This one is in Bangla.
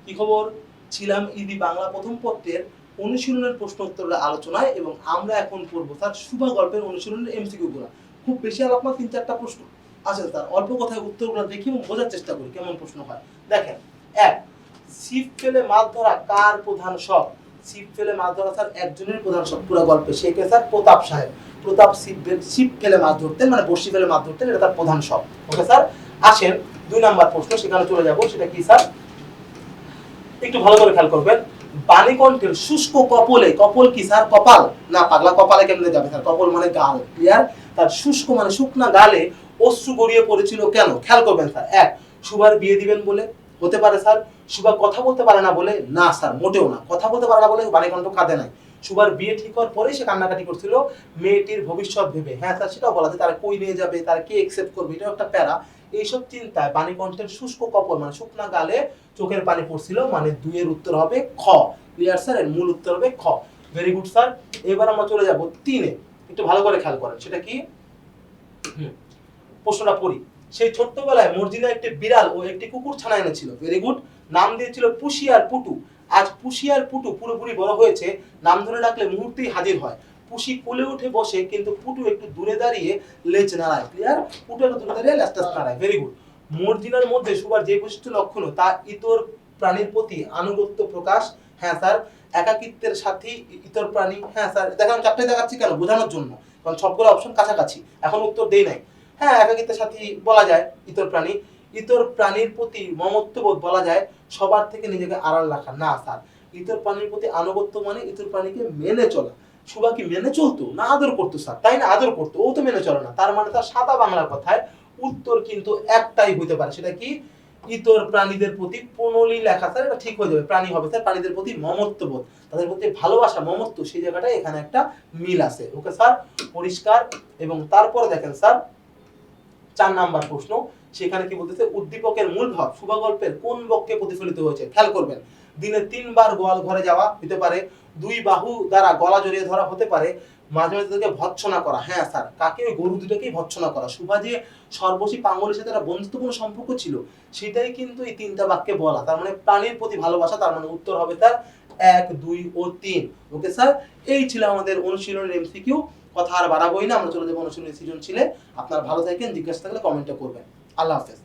কি খবর? ছিলাম ইদি বাংলা প্রথম পত্রের অনুশীলনের প্রশ্ন উত্তরের আলোচনায় এবং আমরা এখন পড়বো স্যার শুভা গল্পের অনুশীলনের এমসিকিউ গুলো। খুব বেশি আলাপ না, 3-4টা প্রশ্ন আছে স্যার। অল্প কথায় উত্তরগুলো দেখি এবং বোঝার চেষ্টা করি কেমন প্রশ্ন হয়। দেখেন, এক, ছিপ ফেলে মাছ ধরা কার প্রধান শখ? ছিপ ফেলে মাছ ধরা স্যার একজনের প্রধান শখ পুরো গল্পে, সে কে স্যার? প্রতাপ সাহেব। প্রতাপ ছিপ ফেলে মাছ ধরতেন, মানে বড়শি ফেলে মাছ ধরতেন, এটা তার প্রধান শখ। ওকে স্যার, আসেন 2 নাম্বার প্রশ্ন, সেখানে চলে যাব। সেটা কি স্যার? একটু ভালো করে খেয়াল করবেন। বাণীকণ্ঠের শুষ্ক কপলে, কপল কি স্যার? কপাল না পাগলা, কপালে কেমনে যাবে স্যার? কপল মানে গাল, ক্লিয়ার? তার শুষ্ক মানে শুকনা গালে অশ্রু গড়িয়ে পড়েছিল কেন? খেয়াল করবেন স্যার। এক, সুভার বিয়ে দিবেন বলে হতে পারে স্যার। সুভা কথা বলতে পারে না বলে? না স্যার, মোটেও না। কথা বলতে পারে না বলে বাণীকণ্ঠ কাঁদে নাই। সুভার বিয়ে ঠিক হওয়ার পরেই সে কান্নাকাটি করছিল মেয়েটির ভবিষ্যৎ ভেবে। হ্যাঁ স্যার, সেটাও বলা যায়। তারা কই নিয়ে যাবে, তারা কে একসেপ্ট করবে, এটাও একটা প্যারা। এইসব চিন্তায় বাণীকণ্ঠের শুষ্ক কপল মানে শুকনা গালে চোখের পানি পড়ছিল, মানে 2 এর উত্তর হবে খ। Clear sir? এর মূল উত্তর হবে খ। Very good sir. এবার আমরা চলে যাব 3 এ। একটু ভালো করে খেয়াল করেন, সেটা কি? প্রশ্নটা পড়ি। সেই ছোট্টবেলায় মর্জিনা একটি বিড়াল ও একটি কুকুর ছানা এনেছিল। Very good. নাম দিয়েছিল পুষি আর পুটু। আজ পুষি আর পুটু পুরোপুরি বড় হয়েছে, নাম ধরে ডাকলে মুহূর্তেই হাজির হয়। পুষি কোলে উঠে বসে, কিন্তু পুটু একটু দূরে দাঁড়িয়ে লেজ নাড়ায়। ক্লিয়ার? পুটু একটু দূরে দাঁড়িয়ে লেজটা নাড়ায়। Very good. মর্জিনার মধ্যে সুবার যে বৈশিষ্ট্য লক্ষণ তা ইতর প্রাণীর প্রতি আনুগত্য প্রকাশ। হ্যাঁ স্যার। একাকিত্বের সাথে ইতর প্রাণী। হ্যাঁ স্যার। দেখেন আমি চারটাই দেখাচ্ছি কেন? বোঝানোর জন্য, কারণ সবগুলো অপশন কাছাকাছি। এখন উত্তর দেই নাই। হ্যাঁ, একাকিত্বের সাথে বলা যায় ইতর প্রাণী। ইতর প্রাণীর প্রতি মমত্ববোধ বলা যায় সবার থেকে নিজেকে আড়াল রাখা। না স্যার, ইতর প্রাণীর প্রতি আনুগত্য মানে ইতর প্রাণীকে মেনে চলা। সুভা কি মেনে চলতো না আদর করতো স্যার? তাই না, আদর করতো। ও তো মেনে চলে না, তার মানে তার সাদা বাংলার কথায় উত্তর কিন্তু একটাই হইতে পারে। সেটা কি? ইতর প্রাণীদের প্রতি প্রণলী লেখা স্যার, এটা ঠিক হয়ে যাবে। প্রাণী হবে স্যার প্রাণীদের প্রতি মমত্ববোধ, তাদের প্রতি ভালোবাসা, মমত্ব, সেই জায়গাটায় এখানে একটা মিল আছে। ওকে স্যার, পরিষ্কার। এবং তারপরে দেখেন স্যার 4 নাম্বার প্রশ্ন, সেখানে কি বলতেছে? উদ্দীপকের মূল ভাব শুভা গল্পের কোন বাক্যে প্রতিফলিত হয়েছে? খেয়াল করবেন। দিনে 3 বার গোয়াল ঘরে যাওয়া হতে পারে, 2 বাহু দ্বারা গলা জড়িয়ে ধরা হতে পারে, মাঝে মাঝে তাদেরকে ভৎসনা করা। হ্যাঁ স্যার, কাকে? ওই গরু দুটোকেই ভৎসনা করা। শুভা যে সর্বশী পাঙ্গলের সাথে একটা বন্ধুত্বপূর্ণ সম্পর্ক ছিল, সেটাই কিন্তু এই 3টা বাক্যে বলা। তার মানে প্রাণীর প্রতি ভালোবাসা, তার মানে উত্তর হবে তার 1, 2 ও 3। ওকে স্যার, এই ছিল আমাদের অনুশীলনের এমসিকিউ। কথা আর বাড়াবোই না, আমরা চলে যাবো অনুশীলনী সৃজনশীলে। আপনারা ভালো থাকেন, জিজ্ঞাসা থাকলে কমেন্টে করবেন। আল্লাহ হাফেজ।